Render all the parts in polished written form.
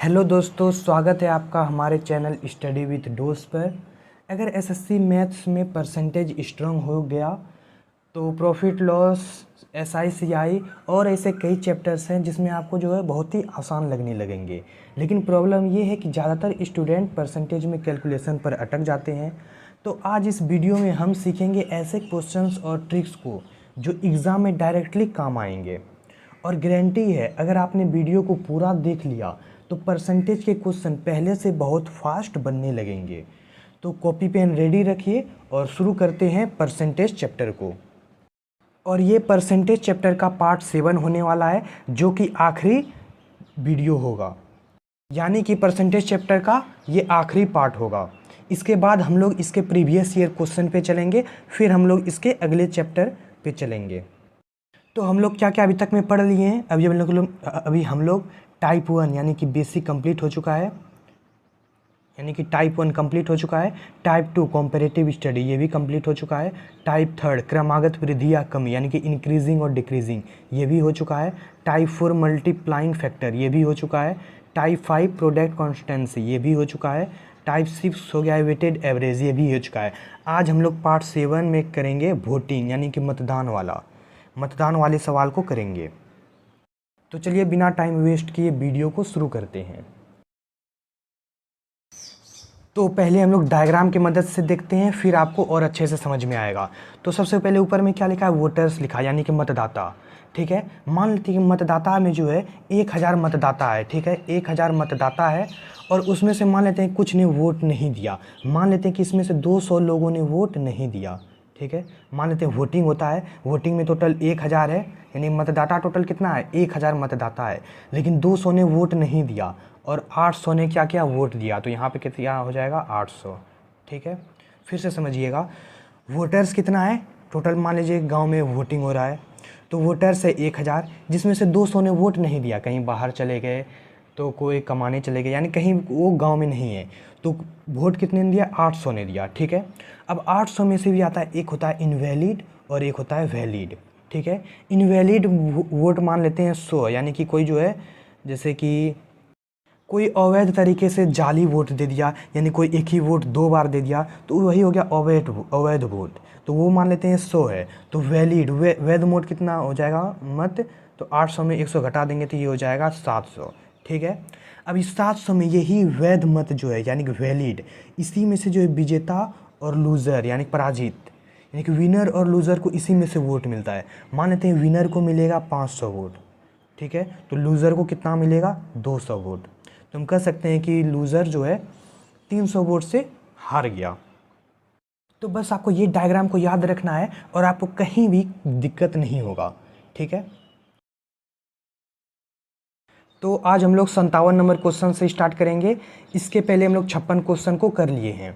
Hello दोस्तों, स्वागत है आपका हमारे चैनल स्टडी विथ डोस पर। अगर एसएससी मैथ्स में परसेंटेज स्ट्रांग हो गया तो प्रॉफिट लॉस, एसआईसीआई और ऐसे कई चैप्टर्स हैं जिसमें आपको जो है बहुत ही आसान लगने लगेंगे। लेकिन प्रॉब्लम ये है कि ज़्यादातर स्टूडेंट परसेंटेज में कैलकुलेशन पर अटक जाते हैं। तो आज इस वीडियो में हम सीखेंगे ऐसे क्वेश्चंस और ट्रिक्स को जो एग्ज़ाम में डायरेक्टली काम आएंगे। और गारंटी है, अगर आपने वीडियो को पूरा देख लिया तो परसेंटेज के क्वेश्चन पहले से बहुत फास्ट बनने लगेंगे। तो कॉपी पेन रेडी रखिए और शुरू करते हैं परसेंटेज चैप्टर को। और ये परसेंटेज चैप्टर का पार्ट 7 होने वाला है, जो कि आखिरी वीडियो होगा। यानी कि परसेंटेज चैप्टर का ये आखिरी पार्ट होगा। इसके बाद हम लोग इसके प्रीवियस ईयर क्वेश्चन पे चलेंगे, फिर हम लोग इसके अगले चैप्टर पे चलेंगे। तो हम लोग क्या क्या अभी तक में पढ़ लिए हैं। अभी हम लोग टाइप 1 यानी कि बेसिक कंप्लीट हो चुका है, यानी कि टाइप 1 कंप्लीट हो चुका है। टाइप 2 कॉम्परेटिव स्टडी ये भी कंप्लीट हो चुका है। टाइप 3 क्रमागत वृद्धि या कमी यानी कि इंक्रीजिंग और डिक्रीजिंग ये भी हो चुका है। टाइप 4 मल्टीप्लाइंग फैक्टर ये भी हो चुका है। टाइप 5 प्रोडक्ट कॉन्स्टेंसी ये भी हो चुका है। टाइप 6 हो गया है वेटेड एवरेज, ये भी हो चुका है। आज हम लोग पार्ट 7 में करेंगे वोटिंग यानी कि मतदान वाले सवाल को करेंगे। तो चलिए बिना टाइम वेस्ट किए वीडियो को शुरू करते हैं। तो पहले हम लोग डायग्राम की मदद से देखते हैं, फिर आपको और अच्छे से समझ में आएगा। तो सबसे पहले ऊपर में क्या लिखा है, वोटर्स लिखा है यानी कि मतदाता। ठीक है, मान लेते हैं कि मतदाता में जो है 1000 मतदाता है। ठीक है, 1000 मतदाता है और उसमें से मान लेते हैं कुछ ने वोट नहीं दिया। मान लेते हैं कि इसमें से 200 लोगों ने वोट नहीं दिया। ठीक है, मान लेते हैं वोटिंग होता है, वोटिंग में टोटल 1000 है, यानी मतदाता टोटल कितना है, 1000 मतदाता है। लेकिन 200 ने वोट नहीं दिया और 800 ने क्या किया, वोट दिया। तो यहाँ पे कितना हो जाएगा, 800। ठीक है, फिर से समझिएगा, वोटर्स कितना है टोटल। मान लीजिए गांव में वोटिंग हो रहा है तो वोटर्स है 1000, जिसमें से 200 ने वोट नहीं दिया, कहीं बाहर चले गए, तो कोई कमाने चले गए, यानी कहीं वो गांव में नहीं है। तो वोट कितने ने दिया, 800 ने दिया। ठीक है, अब 800 में से भी आता है, एक होता है इनवैलिड और एक होता है वैलिड। ठीक है, इनवैलिड वोट मान लेते हैं 100, यानी कि कोई जो है, जैसे कि कोई अवैध तरीके से जाली वोट दे दिया, यानी कोई एक ही वोट 2 बार दे दिया, तो वही हो गया अवैध वोट। तो वो मान लेते हैं 100 है। तो वैलिड वैध वोट कितना हो जाएगा मत, तो 800 में 100 घटा देंगे तो ये हो जाएगा 700। ठीक है, अब इस 700 में यही वैध मत जो है यानी कि वैलिड, इसी में से जो है विजेता और लूज़र यानी पराजित, यानी कि विनर और लूज़र को इसी में से वोट मिलता है। मान लेते हैं विनर को मिलेगा 500 वोट। ठीक है, तो लूज़र को कितना मिलेगा, 200 वोट। तो हम कह सकते हैं कि लूज़र जो है 300 वोट से हार गया। तो बस आपको ये डायग्राम को याद रखना है और आपको कहीं भी दिक्कत नहीं होगा। ठीक है, तो आज हम लोग 57 नंबर क्वेश्चन से स्टार्ट करेंगे। इसके पहले हम लोग 56 क्वेश्चन को कर लिए हैं।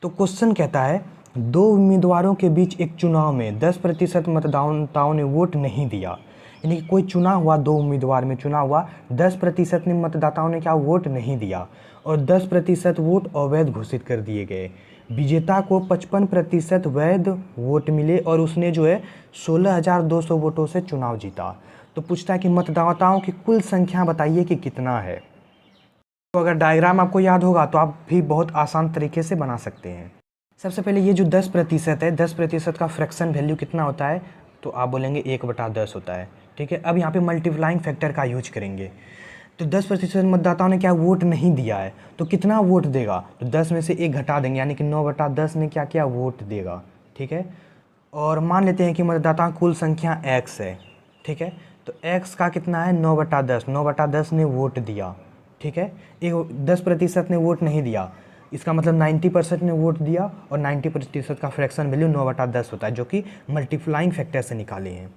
तो क्वेश्चन कहता है, 2 उम्मीदवारों के बीच एक चुनाव में 10% मतदाताओं ने वोट नहीं दिया। यानी कि कोई चुनाव हुआ, 2 उम्मीदवार में चुनाव हुआ, 10% ने मतदाताओं ने क्या, वोट नहीं दिया और 10% वोट अवैध घोषित कर दिए गए। विजेता को 55% वैध वोट मिले और उसने जो है 16,200 वोटों से चुनाव जीता। तो पूछता है कि मतदाताओं की कुल संख्या बताइए कि कितना है। तो अगर डायग्राम आपको याद होगा तो आप भी बहुत आसान तरीके से बना सकते हैं। सबसे पहले ये जो 10% है, 10% का फ्रैक्शन वैल्यू कितना होता है, तो आप बोलेंगे 1/10 होता है। ठीक है, अब यहाँ पे मल्टीप्लाइंग फैक्टर का यूज करेंगे। तो 10% मतदाताओं ने क्या, वोट नहीं दिया है, तो कितना वोट देगा, तो 10 में से 1 घटा देंगे, यानी कि 9/10 ने क्या किया, वोट देगा। ठीक है, और मान लेते हैं कि मतदाताओं कुल संख्या x है। ठीक है, तो x का कितना है, 9/10, 9/10 ने वोट दिया। ठीक है, 10% ने वोट नहीं दिया, इसका मतलब 90% ने वोट दिया और 90% का फ्रैक्शन वैल्यू 9/10 होता है, जो कि मल्टीप्लाइंग फैक्टर से निकाले हैं।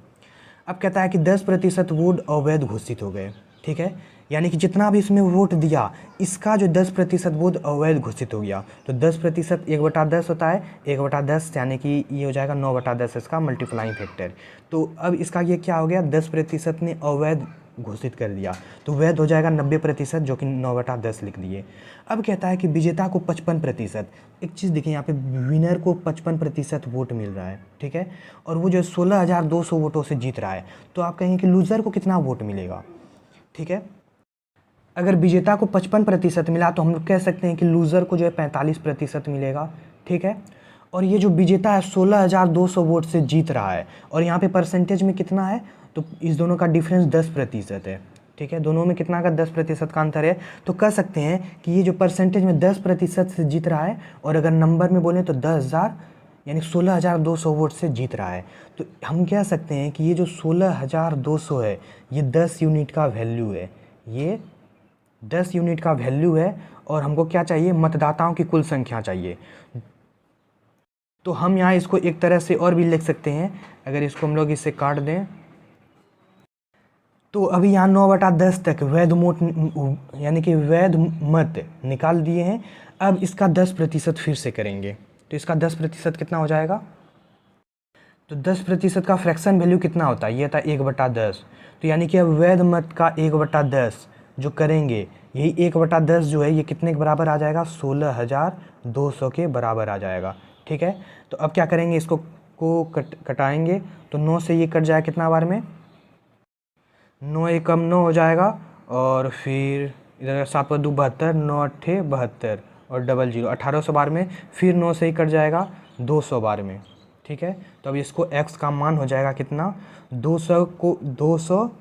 अब कहता है कि 10% वोट अवैध घोषित हो गए। ठीक है, यानी कि जितना भी इसमें वोट दिया, इसका जो 10% वोट अवैध घोषित हो गया। तो 10% 1/10 होता है, 1/10 यानी कि ये हो जाएगा 9/10 इसका मल्टीप्लाइंग फैक्टर। तो अब इसका ये क्या हो गया, 10% ने अवैध घोषित कर दिया, तो वैध हो जाएगा 90%, जो कि 9/10 लिख दिए। अब कहता है कि विजेता को 55%, एक चीज़ देखिए यहाँ पे विनर को 55% वोट मिल रहा है। ठीक है, और वो जो 16,200 वोटों से जीत रहा है, तो आप कहेंगे कि लूज़र को कितना वोट मिलेगा। ठीक है, अगर विजेता को 55% मिला तो हम लोग कह सकते हैं कि लूज़र को जो है 45% मिलेगा, ठीक है। और ये जो विजेता है 16,200 वोट से जीत रहा है, और यहाँ पे परसेंटेज में कितना है, तो इस दोनों का डिफरेंस 10% है, ठीक है। दोनों में कितना का 10% का अंतर है, तो कह सकते हैं कि ये जो परसेंटेज में 10% से जीत रहा है, और अगर नंबर में बोलें तो 10,000 यानी 16,200 वोट से जीत रहा है। तो हम कह सकते हैं कि ये जो 16,200 है ये 10 यूनिट का वैल्यू है, ये 10 यूनिट का वैल्यू है। और हमको क्या चाहिए, मतदाताओं की कुल संख्या चाहिए। तो हम यहाँ इसको एक तरह से और भी लिख सकते हैं, अगर इसको हम लोग इससे काट दें तो अभी यहाँ 9/10 तक वैध वोट यानी कि वैध मत निकाल दिए हैं। अब इसका 10% फिर से करेंगे, तो इसका 10% कितना हो जाएगा, तो 10% का फ्रैक्शन वैल्यू कितना होता है, ये था 1/10। तो यानी कि अब वैध मत का 1/10 जो करेंगे, यही 1/10 जो है ये कितने के बराबर आ जाएगा, 16,200 के बराबर आ जाएगा, ठीक है। तो अब क्या करेंगे, इसको कटाएंगे, तो 9 से ये कट जाएगा कितना बार में, 9 एकम 9 हो जाएगा, और फिर इधर 7 × 2 72, 9 8 72 और 00 1800 बार में, फिर 9 से ही कट जाएगा 200 बार में, ठीक है। तो अब इसको x का मान हो जाएगा कितना, 200 को 200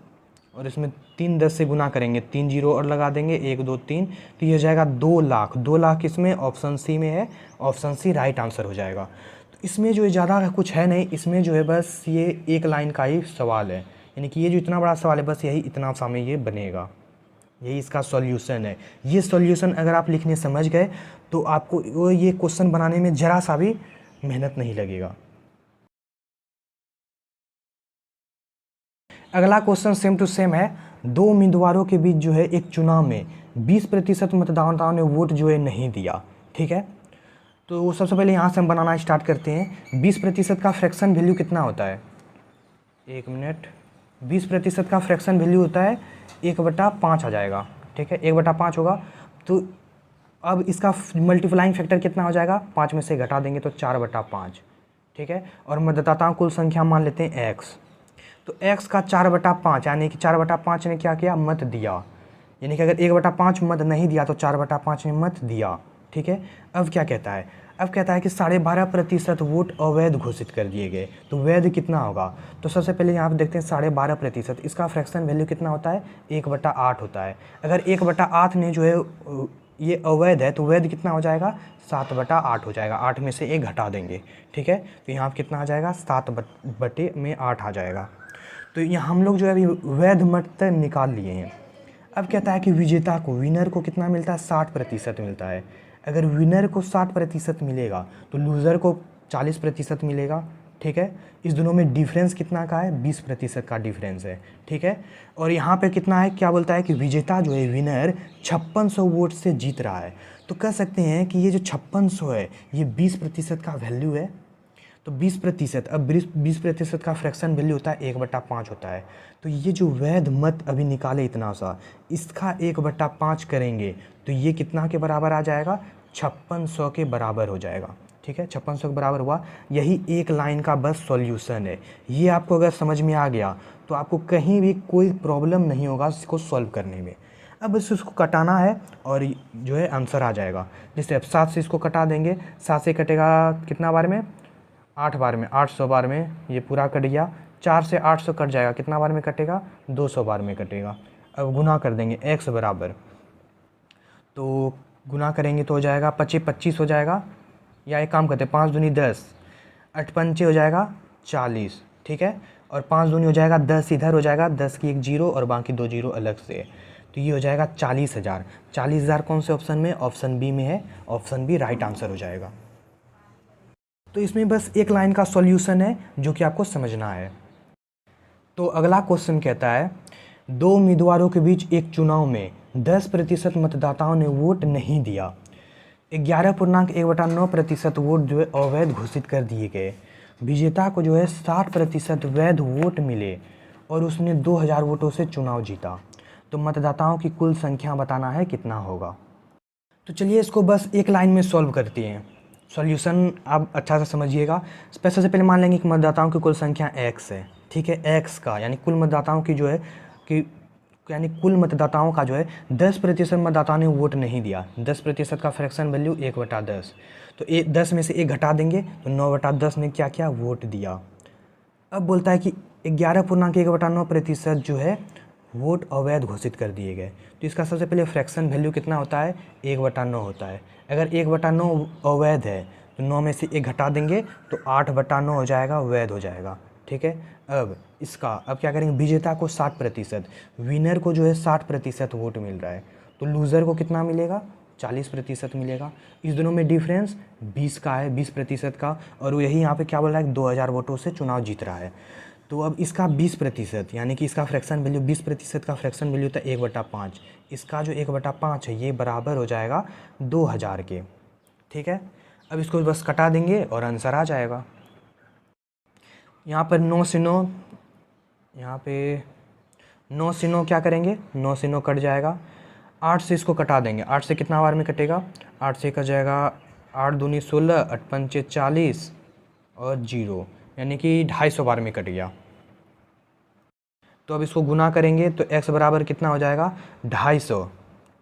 और इसमें 3 10 से गुना करेंगे, 3 जीरो और लगा देंगे, 1 2 3, तो ये हो जाएगा 2 लाख। 2 लाख इसमें ऑप्शन सी में है, ऑप्शन सी राइट आंसर हो जाएगा। तो इसमें जो है ज़्यादा कुछ है नहीं, इसमें जो है बस ये एक लाइन का ही सवाल है, यानी कि ये जो इतना बड़ा सवाल है बस यही इतना सा में ये बनेगा, यही इसका सॉल्यूशन है। ये सॉल्यूशन अगर आप लिखने समझ गए तो आपको ये क्वेश्चन बनाने में ज़रा सा भी मेहनत नहीं लगेगा। अगला क्वेश्चन सेम टू सेम है। दो उम्मीदवारों के बीच जो है एक चुनाव में 20% मतदाताओं ने वोट जो है नहीं दिया, ठीक है। तो सबसे पहले यहाँ से हम बनाना स्टार्ट करते हैं। 20% का फ्रैक्शन वैल्यू कितना होता है, 1 मिनट, 20% का फ्रैक्शन वैल्यू होता है 1/5 आ जाएगा, ठीक है, 1/5 होगा। तो अब इसका मल्टीप्लाइंग फैक्टर कितना हो जाएगा, 5 में से घटा देंगे तो 4/5, ठीक है। और मतदाताओं कुल संख्या मान लेते हैं x, तो x का 4/5 यानी कि 4/5 ने क्या किया, मत दिया, यानी कि अगर 1/5 मत नहीं दिया तो 4/5 ने मत दिया, ठीक है। अब क्या कहता है, अब कहता है कि 12.5% वोट अवैध घोषित कर दिए गए, तो वैध कितना होगा। तो सबसे पहले यहाँ पे देखते हैं 12.5%, इसका फ्रैक्शन वैल्यू कितना होता है, 1/8 होता है। अगर 1/8 ने जो है ये अवैध है तो वैध कितना हो जाएगा, 7/8 हो जाएगा, 8 में से 1 घटा देंगे, ठीक है। तो यहाँ कितना आ जाएगा, 7/8 आ जाएगा। तो यहाँ हम लोग जो है अभी वैध मत तक निकाल लिए हैं। अब कहता है कि विजेता को, विनर को कितना मिलता है, 60% मिलता है। अगर विनर को 60% मिलेगा तो लूज़र को 40% मिलेगा, ठीक है। इस दोनों में डिफरेंस कितना का है, 20% का डिफरेंस है, ठीक है। और यहाँ पे कितना है, क्या बोलता है कि विजेता जो है विनर 5600 वोट से जीत रहा है। तो कह सकते हैं कि ये जो 5600 है ये 20% का वैल्यू है। तो 20%, अब 20% का फ्रैक्शन वैल्यू होता है 1/5 होता है। तो ये जो वैध मत अभी निकाले इतना सा, इसका 1/5 करेंगे तो ये कितना के बराबर आ जाएगा, 5600 के बराबर हो जाएगा, ठीक है। 5600 के बराबर हुआ। यही एक लाइन का बस सॉल्यूशन है। ये आपको अगर समझ में आ गया तो आपको कहीं भी कोई प्रॉब्लम नहीं होगा इसको सॉल्व करने में। अब बस इसको कटाना है और जो है आंसर आ जाएगा। जैसे अब 7 से इसको कटा देंगे, 7 से कटेगा कितना बार में, 8 बार में, 800 बार में ये पूरा कट गया। 4 से 800 कट जाएगा, कितना बार में कटेगा, 200 बार में कटेगा। अब गुना कर देंगे x बराबर, तो गुना करेंगे तो हो जाएगा 25 हो जाएगा, या एक काम करते हैं 5 दूनी 10, 8 पंचे हो जाएगा 40, ठीक है। और 5 दूनी हो जाएगा 10, इधर हो जाएगा 10 की 1 जीरो और बाकी 2 जीरो अलग से, तो ये हो जाएगा 40,000। 40,000 कौन से ऑप्शन में, ऑप्शन बी में है, ऑप्शन बी राइट आंसर हो जाएगा। तो इसमें बस एक लाइन का सॉल्यूशन है जो कि आपको समझना है। तो अगला क्वेश्चन कहता है, दो उम्मीदवारों के बीच एक चुनाव में 10% मतदाताओं ने वोट नहीं दिया, 11.1/9% वोट जो है अवैध घोषित कर दिए गए। विजेता को जो है 60% वैध वोट मिले और उसने 2000 वोटों से चुनाव जीता। तो मतदाताओं की कुल संख्या बताना है कितना होगा। तो चलिए इसको बस एक लाइन में सॉल्व करते हैं। सॉल्यूशन आप अच्छा से समझिएगा। सबसे पहले मान लेंगे कि मतदाताओं की कुल संख्या x है, ठीक है। x का यानी कुल मतदाताओं की जो है कि यानी कुल मतदाताओं का जो है 10% मतदाताओं ने वोट नहीं दिया। 10% का फ्रैक्शन वैल्यू 1/10। तो 10 में से 1 घटा देंगे तो 9/10 ने क्या किया, वोट दिया। अब बोलता है कि 11.1/9% जो है वोट अवैध घोषित कर दिए गए। तो इसका सबसे पहले फ्रैक्शन वैल्यू कितना होता है, 1/9 होता है। अगर 1/9 अवैध है तो 9 में से 1 घटा देंगे तो 8/9 हो जाएगा, वैध हो जाएगा। ठीक है। अब क्या करेंगे, विजेता को 60%, विनर को जो है 60% वोट मिल रहा है, तो लूज़र को कितना मिलेगा, 40% मिलेगा। इस दोनों में डिफरेंस 20 का है, 20% का, और यही यहाँ पे क्या बोल रहा है, 2000 वोटों से चुनाव जीत रहा है। तो अब इसका 20%, यानी कि इसका फ्रैक्शन वैल्यू 20% का फ्रैक्शन वैल्यू होता है 1/5। इसका जो 1/5 है ये बराबर हो जाएगा 2000 के। ठीक है। अब इसको बस कटा देंगे और आंसर आ जाएगा। यहाँ पर 9 से 9, यहाँ पे 9 से 9 क्या करेंगे, 9 से 9 कट जाएगा। 8 से इसको कटा देंगे, 8 से कितना बार में कटेगा, 8 से कट जाएगा, 8 दूनी 16, 8 पंचे 40 और 0, यानी कि 250 बार में कट गया। तो अब इसको गुना करेंगे तो x बराबर कितना हो जाएगा, 250,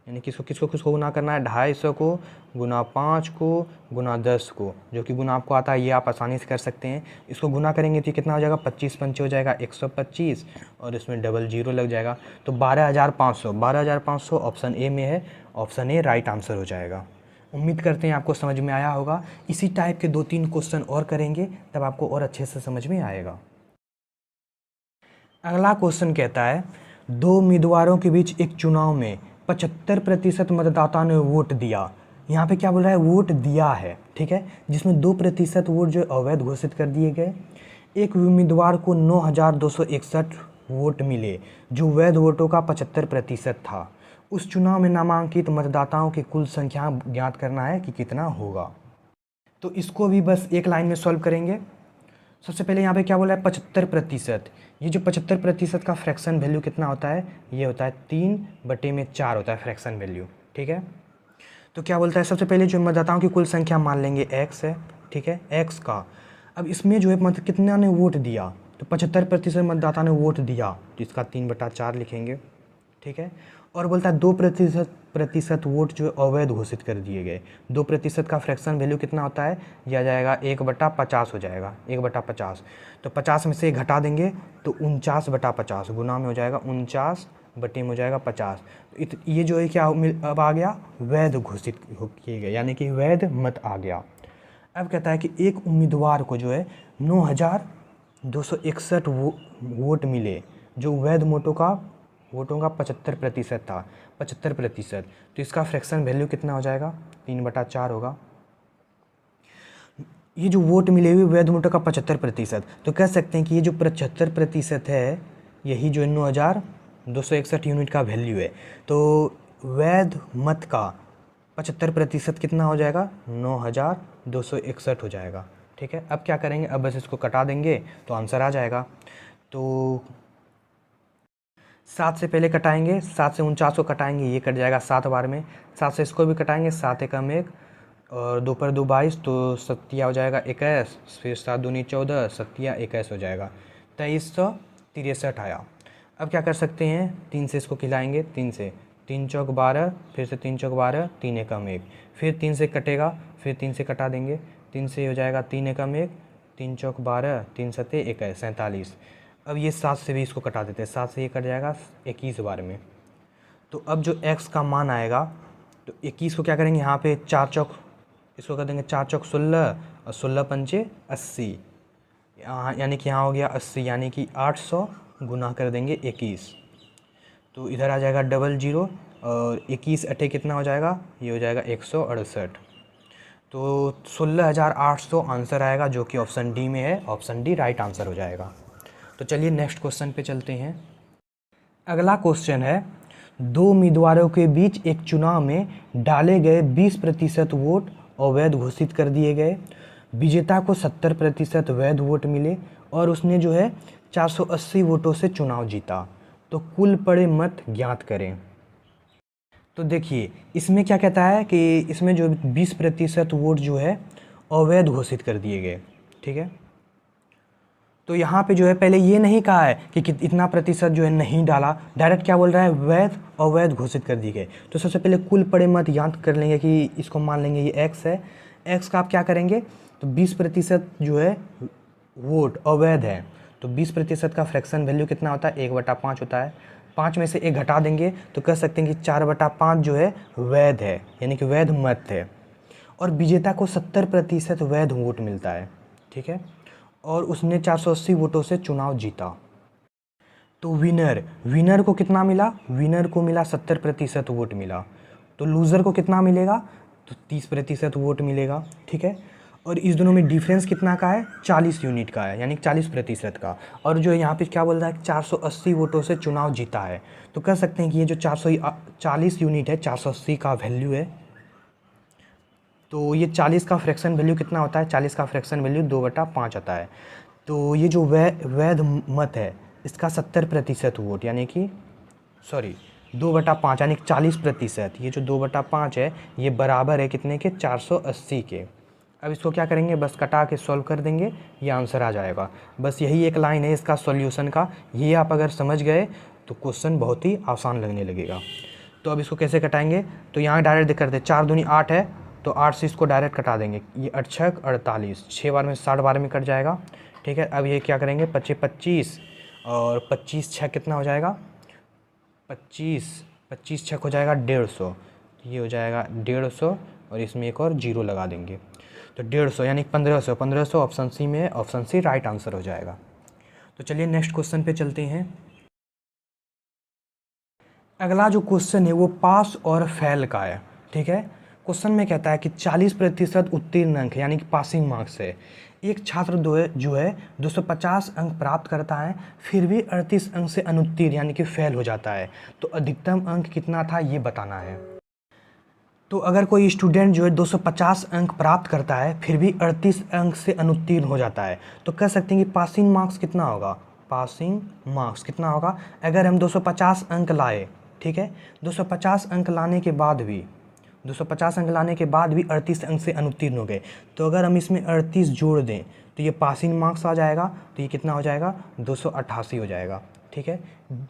यानी कि किसको गुना करना है, 250 को गुना 5 को गुना 10 को, जो कि गुना आपको आता है ये आप आसानी से कर सकते हैं। इसको गुना करेंगे तो कितना हो जाएगा, 25 पंचे हो जाएगा 125, और इसमें डबल 0 लग जाएगा, तो 12,500 ऑप्शन ए में है। ऑप्शन ए राइट आंसर हो जाएगा। उम्मीद करते हैं आपको समझ में आया होगा। इसी टाइप के 2-3 क्वेश्चन और करेंगे, तब आपको और अच्छे से समझ में आएगा। अगला क्वेश्चन कहता है, 2 उम्मीदवारों के बीच एक चुनाव में 75% मतदाता ने वोट दिया। यहाँ पे क्या बोल रहा है, वोट दिया है। ठीक है, जिसमें 2% वोट जो अवैध घोषित कर दिए गए। एक उम्मीदवार को 9,261 वोट मिले, जो वैध वोटों का 75% था। उस चुनाव में नामांकित मतदाताओं की कुल संख्या ज्ञात करना है कि कितना होगा। तो इसको भी बस एक लाइन में सॉल्व करेंगे। सबसे पहले यहाँ पे क्या बोला है, 75%। ये जो 75% का फ्रैक्शन वैल्यू कितना होता है, ये होता है 3/4 होता है फ्रैक्शन वैल्यू। ठीक है। तो क्या बोलता है, सबसे पहले जो मतदाताओं की कुल संख्या मान लेंगे x है। ठीक है, x का। अब इसमें जो है मतलब कितना ने वोट दिया, तो 75% मतदाता ने वोट दिया, तो इसका 3/4 लिखेंगे। ठीक है। और बोलता है 2% वोट जो अवैध घोषित कर दिए गए। 2% का फ्रैक्शन वैल्यू कितना होता है, यह आ जाएगा 1/50 हो जाएगा, 1/50। तो 50 में से 1 घटा देंगे तो 49/50, गुना में हो जाएगा 49 बटे में हो जाएगा 50। तो ये जो है क्या अब आ गया, वैध घोषित किए गए, यानी कि वैध मत आ गया। अब कहता है कि एक उम्मीदवार को जो है 9,261 वोट मिले, जो वैध वोटों का 75% था, 75%। तो इसका फ्रैक्शन वैल्यू कितना हो जाएगा, 3/4 होगा। ये जो वोट मिले हुए वैध वोटों का 75%, तो कह सकते हैं कि ये जो 75% है, यही जो 9,261 यूनिट का वैल्यू है। तो वैध मत का 75% कितना हो जाएगा, 9,261 हो जाएगा। ठीक है। अब क्या करेंगे, अब बस इसको कटा देंगे तो आंसर आ जाएगा। तो 7 से पहले कटाएंगे, 7 से 49 को कटाएंगे, ये कट जाएगा 7 बार में। 7 से इसको भी कटाएंगे, 7 एकम 1 और 2 पर 2 22, तो 7 हो जाएगा 21, फिर 7 दूनी 14, 7 21 हो जाएगा, 2363 आया। अब क्या कर सकते हैं, 3 से इसको खिलाएंगे, 3 से 3 चौक 12, फिर से 3 चौक 12, 3 एकम 1, फिर 3 से कटेगा, फिर 3 से कटा देंगे, 3 से हो जाएगा 3 एकम 1, 3 चौक 12, 3 सत्ते 21, 47। अब ये 7 से भी इसको कटा देते हैं, 7 से ये कट जाएगा 21 बार में। तो अब जो x का मान आएगा, तो 21 को क्या करेंगे, यहाँ पे 4 चौक, इसको कर देंगे 4 चौक 16 और 16 पंचे 80, यहाँ यानी कि यहाँ हो गया 80, यानी कि 800 गुना कर देंगे 21, तो इधर आ जाएगा डबल 0 और 21 अठे कितना हो जाएगा, ये हो जाएगा 168। तो 16,800 आंसर आएगा, जो कि ऑप्शन डी में है। ऑप्शन डी राइट आंसर हो जाएगा। तो चलिए नेक्स्ट क्वेश्चन पे चलते हैं। अगला क्वेश्चन है, 2 उम्मीदवारों के बीच एक चुनाव में डाले गए 20% वोट अवैध घोषित कर दिए गए। विजेता को 70% वैध वोट मिले और उसने जो है 480 वोटों से चुनाव जीता। तो कुल पड़े मत ज्ञात करें। तो देखिए इसमें क्या कहता है कि इसमें जो 20% वोट जो है अवैध घोषित कर दिए गए। ठीक है। तो यहाँ पे जो है पहले ये नहीं कहा है कि इतना प्रतिशत जो है नहीं डाला, डायरेक्ट क्या बोल रहा है, वैध अवैध घोषित कर दी गई। तो सबसे पहले कुल पड़े मत याद कर लेंगे कि इसको मान लेंगे ये x है, x का आप क्या करेंगे, तो 20% जो है वोट अवैध है, तो 20% का फ्रैक्शन वैल्यू कितना होता है, 1/5 होता है। 5 में से 1 घटा देंगे तो कह सकते हैं कि 4/5 जो है वैध है, यानी कि वैध मत है। और विजेता को 70% वैध वोट मिलता है, ठीक है, और उसने 480 वोटों से चुनाव जीता। तो विनर को कितना मिला, विनर को मिला 70% वोट मिला। तो लूज़र को कितना मिलेगा, तो 30% वोट मिलेगा, ठीक है। और इस दोनों में डिफरेंस कितना का है, 40 यूनिट का है, यानी 40% का। और जो यहाँ पे क्या बोल रहा है, 480 वोटों से चुनाव जीता है। तो कह सकते हैं कि ये जो 440 यूनिट है, 480 का वैल्यू है, तो ये 40 का फ्रैक्शन वैल्यू कितना होता है, 40 का फ्रैक्शन वैल्यू 2/5 आता है। तो ये जो वैध मत है इसका 70% वोट, यानी कि 2/5 यानी कि 40%, ये जो 2/5 है ये बराबर है कितने के, 480 के। अब इसको क्या करेंगे, बस कटा के सॉल्व कर देंगे, ये आंसर आ जाएगा। बस यही एक लाइन है इसका सॉल्यूशन का, ये आप अगर समझ गए तो क्वेश्चन बहुत ही आसान लगने लगेगा। तो अब इसको कैसे कटाएंगे, तो यहाँ डायरेक्ट कर दे, 4 दूनी 8 है, तो 8 से इसको डायरेक्ट कटा देंगे, ये 8 छक 48, 6 बार में 60 बार में कट जाएगा, ठीक है। अब ये क्या करेंगे, 25 और 25 छक कितना हो जाएगा, 25 छक हो जाएगा 150, ये हो जाएगा 150 और इसमें एक और जीरो लगा देंगे, तो 150 यानी 1500 ऑप्शन सी में है, ऑप्शन सी राइट आंसर हो जाएगा। तो चलिए नेक्स्ट क्वेश्चन पे चलते हैं। अगला जो क्वेश्चन है वो पास और फेल का है, ठीक है। क्वेश्चन में कहता है कि 40% उत्तीर्ण अंक यानी कि पासिंग मार्क्स है। एक छात्र जो है 250 अंक प्राप्त करता है, फिर भी 38 अंक से अनुत्तीर्ण यानी कि फेल हो जाता है, तो अधिकतम अंक कितना था ये बताना है। तो अगर कोई स्टूडेंट जो है 250 अंक प्राप्त करता है फिर भी 38 अंक से अनुत्तीर्ण हो जाता है, तो कह सकते हैं कि पासिंग मार्क्स कितना होगा, पासिंग मार्क्स कितना होगा। अगर हम 250 अंक लाए, ठीक है, 250 अंक लाने के बाद भी 38 अंक से अनुत्तीर्ण हो गए, तो अगर हम इसमें 38 जोड़ दें तो ये पासिंग मार्क्स आ जाएगा, तो ये कितना हो जाएगा, 288 हो जाएगा, ठीक है।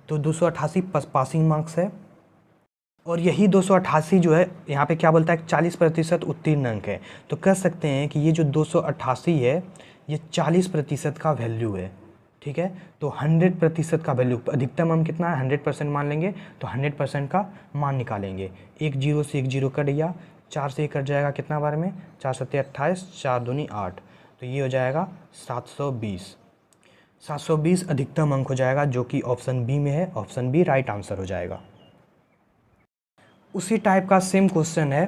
तो 288 पासिंग मार्क्स है, और यही 288 जो है यहाँ पे क्या बोलता है, 40% उत्तीर्ण अंक है, तो कह सकते हैं कि ये जो 288 है ये 40% का वैल्यू है, ठीक है। तो 100% का वैल्यू, अधिकतम हम कितना है 100% मान लेंगे, तो 100% का मान निकालेंगे। एक जीरो से एक जीरो कट गया, 4 से कट जाएगा कितना बार में, 4 7 28, 4 दूनी 8, तो ये हो जाएगा 720 अधिकतम अंक हो जाएगा, जो कि ऑप्शन बी में है, ऑप्शन बी राइट आंसर हो जाएगा। उसी टाइप का सेम क्वेश्चन है,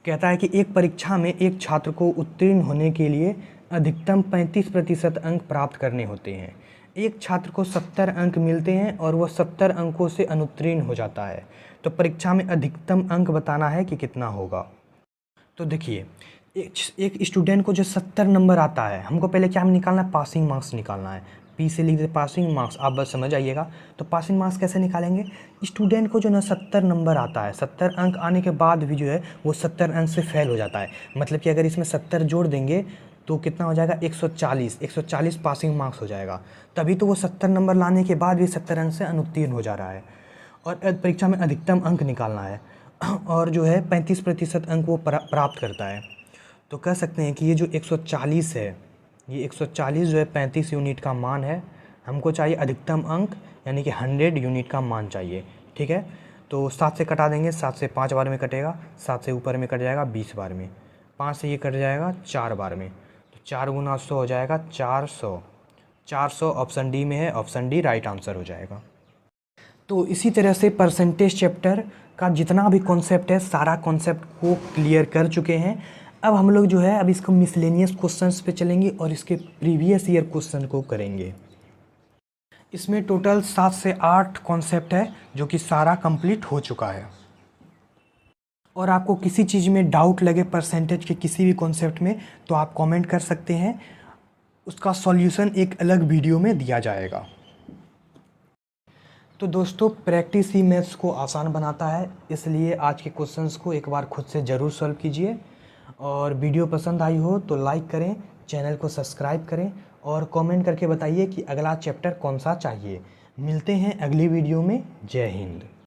कहता है कि एक परीक्षा में एक छात्र को उत्तीर्ण होने के लिए अधिकतम 35% अंक प्राप्त करने होते हैं। एक छात्र को 70 अंक मिलते हैं और वह 70 अंकों से अनुत्तीर्ण हो जाता है, तो परीक्षा में अधिकतम अंक बताना है कि कितना होगा। तो देखिए, एक स्टूडेंट को जो 70 नंबर आता है, हमको पहले क्या निकालना है, पासिंग मार्क्स निकालना है। पी से लिख दे पासिंग मार्क्स, आप बस समझ आइएगा। तो पासिंग मार्क्स कैसे निकालेंगे, स्टूडेंट को जो ना 70 नंबर आता है, 70 अंक आने के बाद भी जो है वो 70 अंक से फेल हो जाता है, मतलब कि अगर इसमें 70 जोड़ देंगे तो कितना हो जाएगा, 140 पासिंग मार्क्स हो जाएगा। तभी तो वो 70 नंबर लाने के बाद भी 70 अंक से अनुत्तीर्ण हो जा रहा है, और परीक्षा में अधिकतम अंक निकालना है, और जो है 35% अंक वो प्राप्त करता है। तो कह सकते हैं कि ये जो 140 है, ये 140 जो है 35 यूनिट का मान है, हमको चाहिए अधिकतम अंक यानी कि 100 यूनिट का मान चाहिए, ठीक है। तो 7 से कटा देंगे, 7 से 5 बार में कटेगा, 7 से ऊपर में कट जाएगा 20 बार में, 5 से ये कट जाएगा 4 बार में, तो 4 गुना 100 हो जाएगा 400 ऑप्शन डी में है, ऑप्शन डी राइट आंसर हो जाएगा। तो इसी तरह से परसेंटेज चैप्टर का जितना भी कॉन्सेप्ट है सारा कॉन्सेप्ट को क्लियर कर चुके हैं। अब हम लोग जो है अब इसको मिसलेनियस क्वेश्चंस पे चलेंगे और इसके प्रीवियस ईयर क्वेश्चन को करेंगे। इसमें टोटल 7 से 8 कॉन्सेप्ट है जो कि सारा कंप्लीट हो चुका है। और आपको किसी चीज़ में डाउट लगे परसेंटेज के किसी भी कॉन्सेप्ट में तो आप कमेंट कर सकते हैं, उसका सॉल्यूशन एक अलग वीडियो में दिया जाएगा। तो दोस्तों, प्रैक्टिस ही मैथ्स को आसान बनाता है, इसलिए आज के क्वेश्चंस को एक बार खुद से ज़रूर सॉल्व कीजिए। और वीडियो पसंद आई हो तो लाइक करें, चैनल को सब्सक्राइब करें और कमेंट करके बताइए कि अगला चैप्टर कौन सा चाहिए। मिलते हैं अगली वीडियो में। जय हिंद।